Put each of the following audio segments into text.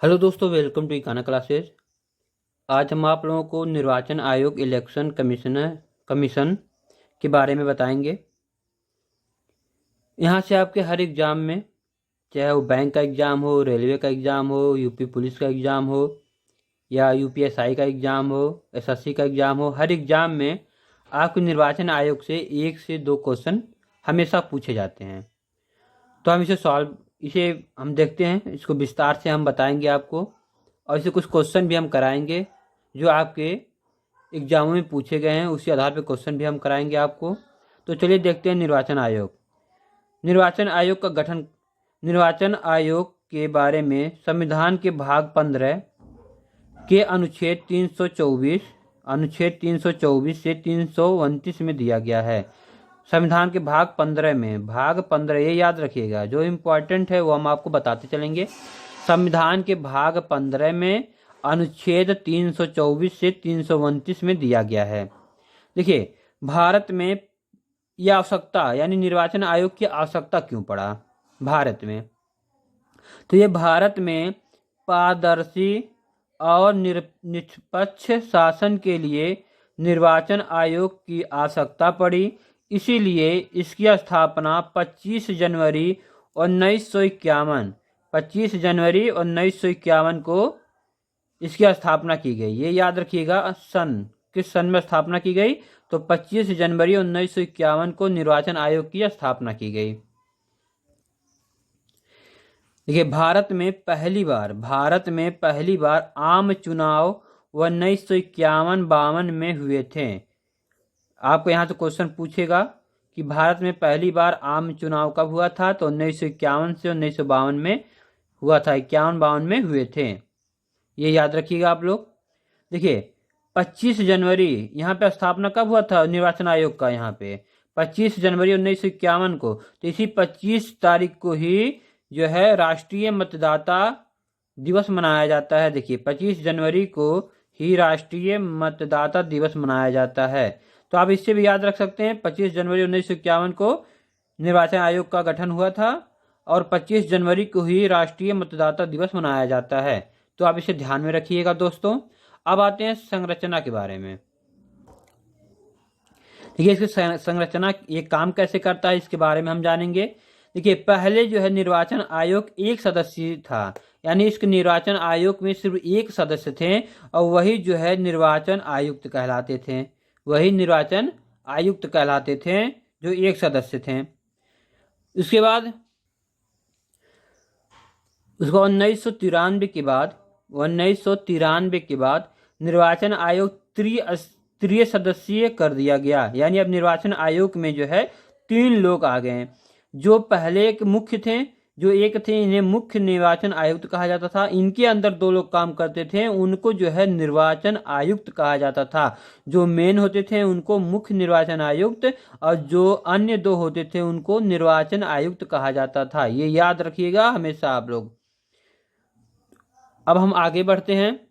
Hello दोस्तों, welcome to Ekana classes. आज हम आप लोगों को निर्वाचन आयोग इलेक्शन कमीशन के बारे में बताएंगे। यहाँ से आपके हर एग्ज़ाम में, चाहे वो बैंक का एग्ज़ाम हो, रेलवे का एग्ज़ाम हो, यूपी पुलिस का एग्ज़ाम हो, या यूपीएसआई का एग्ज़ाम हो, एसएससी का एग्ज़ाम हो, हर एग्ज़ाम में आपको निर्वाचन आयोग से 1 से 2 क्वेश्चन हमेशा पूछे जाते हैं। तो हम इसे हम देखते हैं, इसको विस्तार से हम बताएंगे आपको, और इसे कुछ क्वेश्चन भी हम कराएंगे जो आपके एग्जामों में पूछे गए हैं। उसी आधार पर क्वेश्चन भी हम कराएंगे आपको। तो चलिए देखते हैं निर्वाचन आयोग। निर्वाचन आयोग का गठन। निर्वाचन आयोग के बारे में संविधान के भाग 15 के अनुच्छेद 324 से 329 में दिया गया है। संविधान के भाग 15 में, भाग 15 ये याद रखिएगा, जो इम्पोर्टेंट है वो हम आपको बताते चलेंगे। संविधान के भाग 15 में अनुच्छेद 324 से 329 में दिया गया है। देखिए, भारत में यह आवश्यकता, यानी निर्वाचन आयोग की आवश्यकता क्यों पड़ा भारत में? तो ये भारत में पारदर्शी और निष्पक्ष शासन के लिए निर्वाचन आयोग की आवश्यकता पड़ी। इसीलिए इसकी स्थापना 25 जनवरी 1951 को इसकी स्थापना की गई। ये याद रखिएगा, किस सन में स्थापना की गई? तो 25 जनवरी 1951 को निर्वाचन आयोग की स्थापना की गई। देखिए, भारत में पहली बार आम चुनाव 1951-52 में हुए थे। आपको यहाँ तो क्वेश्चन पूछेगा कि भारत में पहली बार आम चुनाव कब हुआ था? तो 1951 से 1952 में हुआ था। 51-52 में हुए थे, ये याद रखिएगा आप लोग। देखिए, 25 जनवरी यहाँ पे स्थापना कब हुआ था निर्वाचन आयोग का? यहाँ पे 25 जनवरी 1951 को। तो इसी 25 तारीख को ही जो है राष्ट्रीय मतदाता दिवस मनाया जाता है। देखिए, 25 जनवरी को ही राष्ट्रीय मतदाता दिवस मनाया जाता है। तो आप इससे भी याद रख सकते हैं, 25 जनवरी 1951 को निर्वाचन आयोग का गठन हुआ था और 25 जनवरी को ही राष्ट्रीय मतदाता दिवस मनाया जाता है। तो आप इसे ध्यान में रखिएगा दोस्तों। अब आते हैं संरचना के बारे में। देखिए, इसकी संरचना, ये काम कैसे करता है, इसके बारे में हम जानेंगे। देखिए, पहले जो है निर्वाचन आयोग एक सदस्यीय था, यानी इस निर्वाचन आयोग में सिर्फ एक सदस्य थे और वही जो है निर्वाचन आयुक्त कहलाते थे। जो एक सदस्य थे। उसके बाद उसको 1993 के बाद निर्वाचन आयोग त्रिसदस्यीय कर दिया गया। यानी अब निर्वाचन आयोग में जो है 3 लोग आ गए। जो पहले एक मुख्य थे, इन्हें मुख्य निर्वाचन आयुक्त कहा जाता था। इनके अंदर 2 लोग काम करते थे, उनको जो है निर्वाचन आयुक्त कहा जाता था। जो मेन होते थे उनको मुख्य निर्वाचन आयुक्त, और जो अन्य 2 होते थे उनको निर्वाचन आयुक्त कहा जाता था। ये याद रखिएगा हमेशा आप लोग। अब हम आगे बढ़ते हैं।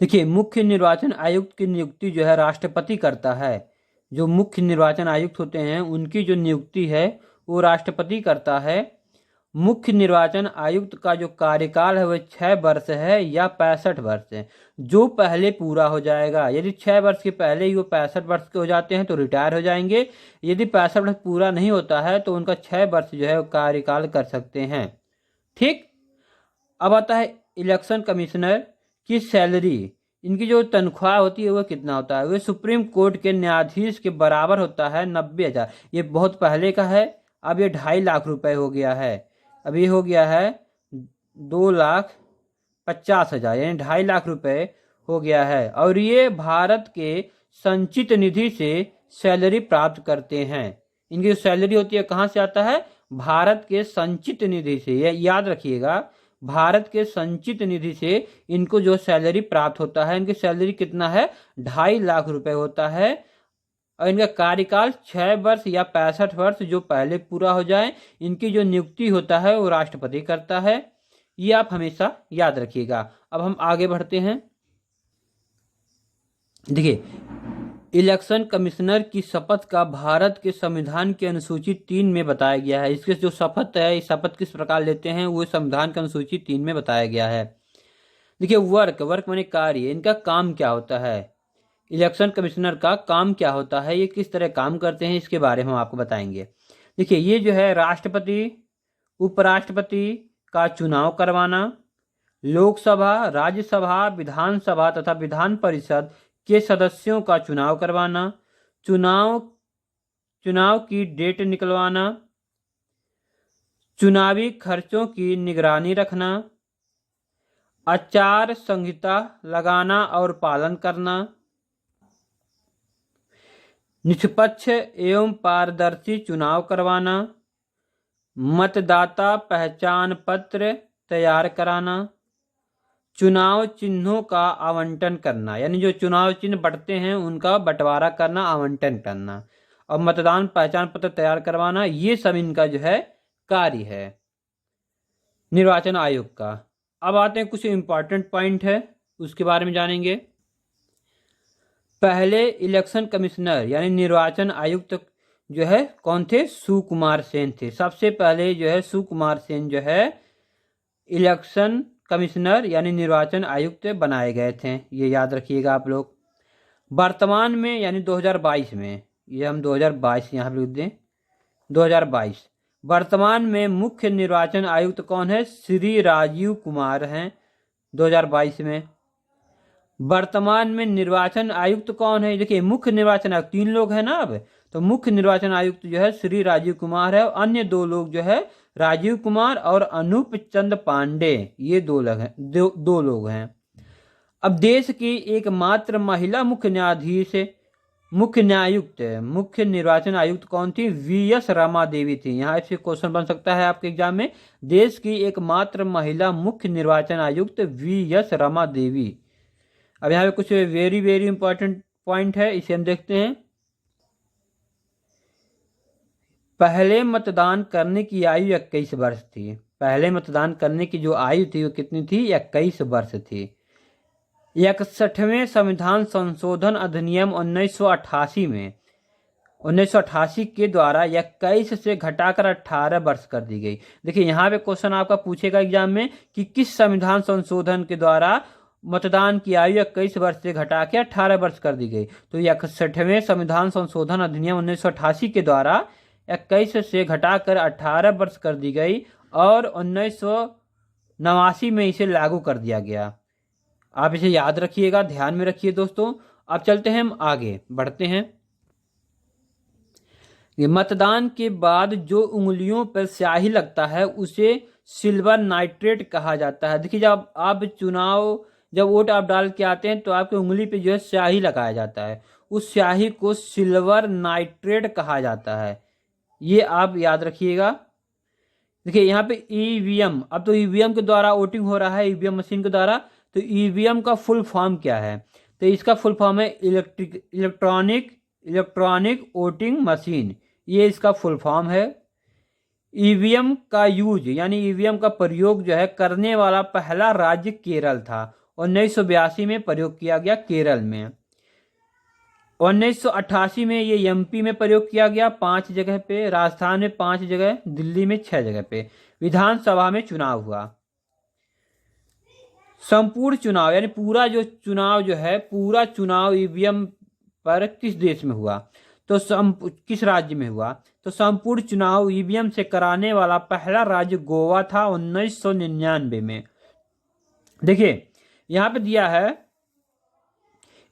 देखिए, मुख्य निर्वाचन आयुक्त की नियुक्ति जो है राष्ट्रपति करता है। जो मुख्य निर्वाचन आयुक्त होते हैं उनकी जो नियुक्ति है वो राष्ट्रपति करता है। मुख्य निर्वाचन आयुक्त का जो कार्यकाल है वह 6 वर्ष है या 65 वर्ष है, जो पहले पूरा हो जाएगा। यदि 6 वर्ष के पहले ही वो 65 वर्ष के हो जाते हैं तो रिटायर हो जाएंगे। यदि 65 वर्ष पूरा नहीं होता है तो उनका 6 वर्ष जो है कार्यकाल कर सकते हैं। ठीक। अब आता है इलेक्शन कमिश्नर की सैलरी। इनकी जो तनख्वाह होती है वो कितना होता है? वो सुप्रीम कोर्ट के न्यायाधीश के बराबर होता है, 90,000। ये बहुत पहले का है, अब ये 2.5 लाख रुपए हो गया है। अब ये हो गया है 2,50,000, यानी 2.5 लाख रुपए हो गया है। और ये भारत के संचित निधि से सैलरी प्राप्त करते हैं। इनकी जो सैलरी होती है कहाँ से आता है? भारत के संचित निधि से। ये याद रखिएगा, भारत के संचित निधि से इनको जो सैलरी प्राप्त होता है। इनकी सैलरी कितना है? 2.5 लाख रुपए होता है। और इनका कार्यकाल 6 वर्ष या 65 वर्ष, जो पहले पूरा हो जाए। इनकी जो नियुक्ति होता है वो राष्ट्रपति करता है। ये आप हमेशा याद रखिएगा। अब हम आगे बढ़ते हैं। देखिए, इलेक्शन कमिश्नर की शपथ का भारत के संविधान की अनुसूची 3 में बताया गया है। इसके जो शपथ है, इस शपथ किस प्रकार लेते हैं, वो संविधान की अनुसूची 3 में बताया गया है। देखिए, वर्क माने कार्य, इनका काम क्या होता है, इलेक्शन कमिश्नर का काम क्या होता है, ये किस तरह काम करते हैं, इसके बारे में हम आपको बताएंगे। देखिए, ये जो है राष्ट्रपति, उपराष्ट्रपति का चुनाव करवाना, लोकसभा, राज्यसभा, विधानसभा तथा विधान परिषद के सदस्यों का चुनाव करवाना, चुनाव की डेट निकलवाना, चुनावी खर्चों की निगरानी रखना, आचार संहिता लगाना और पालन करना, निष्पक्ष एवं पारदर्शी चुनाव करवाना, मतदाता पहचान पत्र तैयार कराना, चुनाव चिन्हों का आवंटन करना, यानी जो चुनाव चिन्ह बंटते हैं उनका बंटवारा करना, आवंटन करना, और मतदान पहचान पत्र तैयार करवाना, ये सब इनका जो है कार्य है निर्वाचन आयोग का। अब आते हैं कुछ इंपॉर्टेंट पॉइंट है, उसके बारे में जानेंगे। पहले इलेक्शन कमिश्नर यानी निर्वाचन आयुक्त जो है कौन थे, सुकुमार सेन थे। सबसे पहले जो है सुकुमार सेन जो है इलेक्शन कमिश्नर यानी निर्वाचन आयुक्त बनाए गए थे, ये याद रखिएगा आप लोग। वर्तमान में यानी 2022 में, ये हम 2022 यहाँ लिख दें, 2022 वर्तमान में मुख्य निर्वाचन आयुक्त कौन है, श्री राजीव कुमार हैं 2022 में। वर्तमान में निर्वाचन आयुक्त कौन है, देखिए मुख्य निर्वाचन आयुक्त 3 लोग हैं ना अब, तो मुख्य निर्वाचन आयुक्त जो है श्री राजीव कुमार है, और अन्य 2 लोग जो है राजीव कुमार और अनूप चंद पांडे, ये 2 लोग हैं, दो लोग हैं। अब देश की एकमात्र महिला मुख्य न्यायाधीश, मुख्य निर्वाचन आयुक्त कौन थी, वीएस रमा देवी थी। यहाँ से क्वेश्चन बन सकता है आपके एग्जाम में, देश की एकमात्र महिला मुख्य निर्वाचन आयुक्त वीएस रमा देवी। अब यहाँ पे कुछ वेरी वेरी इंपॉर्टेंट पॉइंट है, इसे हम देखते हैं। पहले मतदान करने की आयु 21 वर्ष थी। पहले मतदान करने की जो आयु थी वो कितनी थी, 21 वर्ष थी। 61वें संविधान संशोधन अधिनियम 1988 में 1988 के द्वारा 21 से घटाकर 18 वर्ष कर दी गई। देखिए यहाँ पे क्वेश्चन आपका पूछेगा एग्जाम में कि किस संविधान संशोधन के द्वारा मतदान की आयु 21 वर्ष से घटा के 18 वर्ष कर दी गई। तो 61वें संविधान संशोधन अधिनियम 1988 के द्वारा 21 से घटाकर 18 वर्ष कर दी गई और 1989 में इसे लागू कर दिया गया। आप इसे याद रखिएगा, ध्यान में रखिए दोस्तों। अब चलते हैं, हम आगे बढ़ते हैं। मतदान के बाद जो उंगलियों पर स्याही लगता है उसे सिल्वर नाइट्रेट कहा जाता है। देखिए जब आप जब वोट आप डाल के आते हैं तो आपकी उंगली पे जो है स्याही लगाया जाता है, उस स्याही को सिल्वर नाइट्रेट कहा जाता है, ये आप याद रखिएगा। देखिए यहाँ पे ईवीएम, अब तो ईवीएम के द्वारा वोटिंग हो रहा है, ईवीएम मशीन के द्वारा। तो ईवीएम का फुल फॉर्म क्या है, तो इसका फुल फॉर्म है इलेक्ट्रॉनिक वोटिंग मशीन, ये इसका फुल फॉर्म है। ईवीएम का यूज यानी ईवीएम का प्रयोग जो है करने वाला पहला राज्य केरल था। 1982 में प्रयोग किया गया केरल में। 1988 में ये एमपी में प्रयोग किया गया 5 जगह पे, राजस्थान में 5 जगह, दिल्ली में 6 जगह पे। विधानसभा में चुनाव हुआ। संपूर्ण चुनाव यानी पूरा जो चुनाव जो है, पूरा चुनाव ईवीएम पर किस देश में हुआ, तो किस राज्य में हुआ, तो संपूर्ण चुनाव ईवीएम से कराने वाला पहला राज्य गोवा था 1999 में। देखिए यहाँ पे दिया है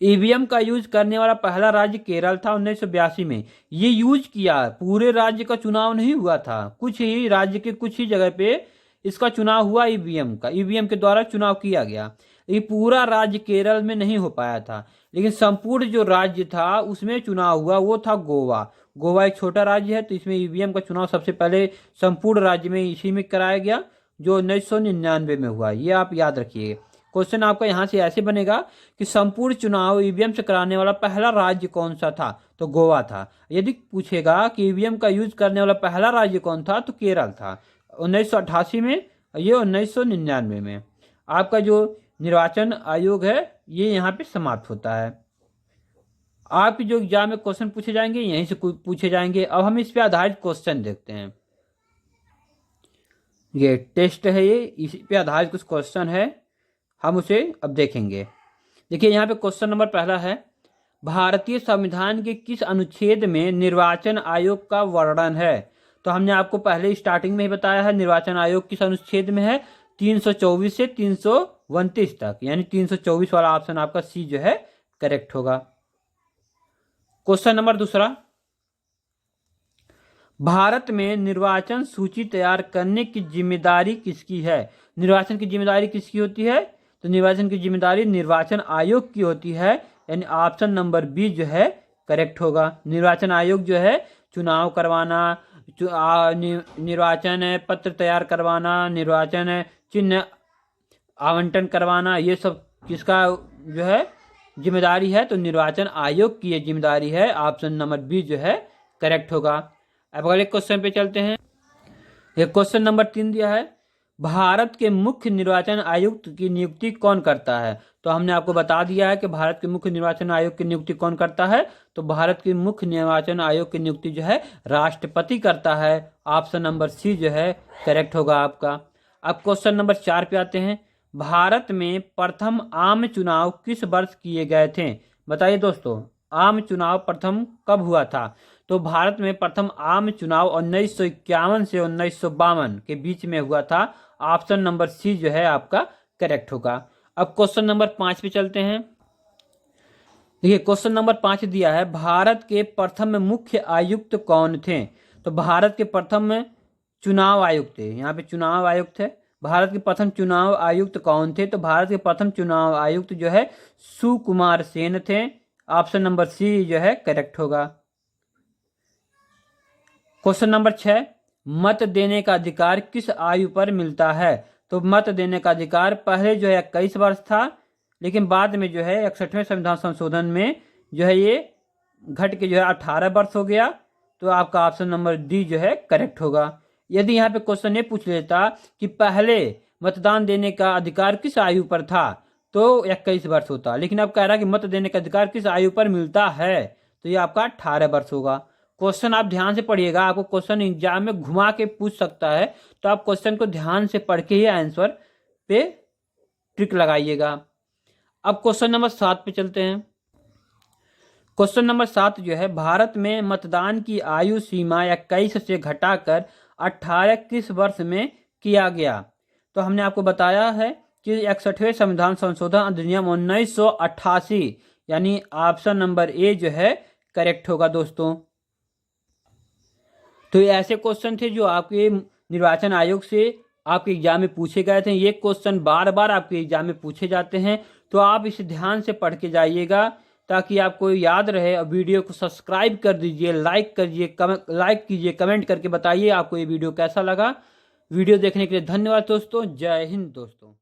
ईवीएम का यूज करने वाला पहला राज्य केरल था 1982 में। ये यूज किया, पूरे राज्य का चुनाव नहीं हुआ था, कुछ ही राज्य के कुछ ही जगह पे इसका चुनाव हुआ ईवीएम का, ईवीएम के द्वारा चुनाव किया गया। ये पूरा राज्य केरल में नहीं हो पाया था, लेकिन संपूर्ण जो राज्य था उसमें चुनाव हुआ, वो था गोवा। गोवा एक छोटा राज्य है, तो इसमें ईवीएम का चुनाव सबसे पहले संपूर्ण राज्य में इसी में कराया गया, जो 1999 में हुआ। ये आप याद रखिए। क्वेश्चन आपका यहाँ से ऐसे बनेगा कि संपूर्ण चुनाव ईवीएम से कराने वाला पहला राज्य कौन सा था, तो गोवा था। यदि पूछेगा कि ईवीएम का यूज करने वाला पहला राज्य कौन था, तो केरल था 1988 में, ये 1999 में। आपका जो निर्वाचन आयोग है ये यहाँ पे समाप्त होता है। आपके जो एग्जाम में क्वेश्चन पूछे जाएंगे यहीं से पूछे जाएंगे। अब हम इस पे आधारित क्वेश्चन देखते हैं। ये टेस्ट है, ये इसी पे आधारित कुछ क्वेश्चन है, हम उसे अब देखेंगे। देखिए यहाँ पे क्वेश्चन नंबर पहला है, भारतीय संविधान के किस अनुच्छेद में निर्वाचन आयोग का वर्णन है? तो हमने आपको पहले स्टार्टिंग में ही बताया है निर्वाचन आयोग किस अनुच्छेद में है, 324 से 329 तक, यानी 324 वाला ऑप्शन आपका सी जो है करेक्ट होगा। क्वेश्चन नंबर दूसरा, भारत में निर्वाचन सूची तैयार करने की जिम्मेदारी किसकी है? निर्वाचन की जिम्मेदारी किसकी होती है? तो निर्वाचन की जिम्मेदारी निर्वाचन आयोग की होती है, यानी ऑप्शन नंबर बी जो है करेक्ट होगा। निर्वाचन आयोग जो है चुनाव करवाना, निर्वाचन पत्र तैयार करवाना, निर्वाचन चिन्ह आवंटन करवाना, ये सब किसका जो है जिम्मेदारी है? तो निर्वाचन आयोग की ये जिम्मेदारी है। ऑप्शन नंबर बी जो है करेक्ट होगा। अब अगले क्वेश्चन पे चलते हैं। ये क्वेश्चन नंबर 3 दिया है, भारत के मुख्य निर्वाचन आयुक्त की नियुक्ति कौन करता है? तो हमने आपको बता दिया है कि भारत के मुख्य निर्वाचन आयोग की नियुक्ति कौन करता है। तो भारत के मुख्य निर्वाचन आयोग की नियुक्ति जो है राष्ट्रपति करता है। ऑप्शन नंबर सी जो है करेक्ट होगा आपका। अब क्वेश्चन नंबर 4 पे आते हैं, भारत में प्रथम आम चुनाव किस वर्ष किए गए थे? बताइए दोस्तों, आम चुनाव प्रथम कब हुआ था? तो भारत में प्रथम आम चुनाव 1951 से 1952 के बीच में हुआ था। ऑप्शन नंबर सी जो है आपका करेक्ट होगा। अब क्वेश्चन नंबर 5 पे चलते हैं। देखिए क्वेश्चन नंबर 5 दिया है, भारत के प्रथम मुख्य आयुक्त कौन थे? तो भारत के प्रथम चुनाव आयुक्त थे, यहाँ पे चुनाव आयुक्त है। भारत के प्रथम चुनाव आयुक्त कौन थे? तो भारत के प्रथम चुनाव आयुक्त जो है सुकुमार सेन थे। ऑप्शन नंबर सी जो है करेक्ट होगा। क्वेश्चन नंबर 6, मत देने का अधिकार किस आयु पर मिलता है? तो मत देने का अधिकार पहले जो है 21 वर्ष था, लेकिन बाद में जो है 61वें संविधान संशोधन में जो है ये घट के जो है 18 वर्ष हो गया। तो आपका ऑप्शन नंबर डी जो है करेक्ट होगा। यदि यहाँ पे क्वेश्चन ये पूछ लेता कि पहले मतदान देने का अधिकार किस आयु पर था, तो 21 वर्ष होता, लेकिन अब कह रहा है कि मत देने का अधिकार किस आयु पर मिलता है, तो ये आपका 18 वर्ष होगा। क्वेश्चन आप ध्यान से पढ़िएगा, आपको क्वेश्चन एग्जाम में घुमा के पूछ सकता है, तो आप क्वेश्चन को ध्यान से पढ़ के ही आंसर पे ट्रिक लगाइएगा। अब क्वेश्चन नंबर 7 पे चलते हैं। क्वेश्चन नंबर 7 जो है, भारत में मतदान की आयु सीमा 21 से घटाकर 18 किस वर्ष में किया गया? तो हमने आपको बताया है कि 61वें संविधान संशोधन अधिनियम 1988, यानी ऑप्शन नंबर ए जो है करेक्ट होगा दोस्तों। तो ये ऐसे क्वेश्चन थे जो आपके निर्वाचन आयोग से आपके एग्जाम में पूछे गए थे। ये क्वेश्चन बार बार आपके एग्जाम में पूछे जाते हैं, तो आप इसे ध्यान से पढ़ के जाइएगा ताकि आपको याद रहे। और वीडियो को सब्सक्राइब कर दीजिए, लाइक कीजिए, कमेंट करके बताइए आपको ये वीडियो कैसा लगा। वीडियो देखने के लिए धन्यवाद दोस्तों। जय हिंद दोस्तों।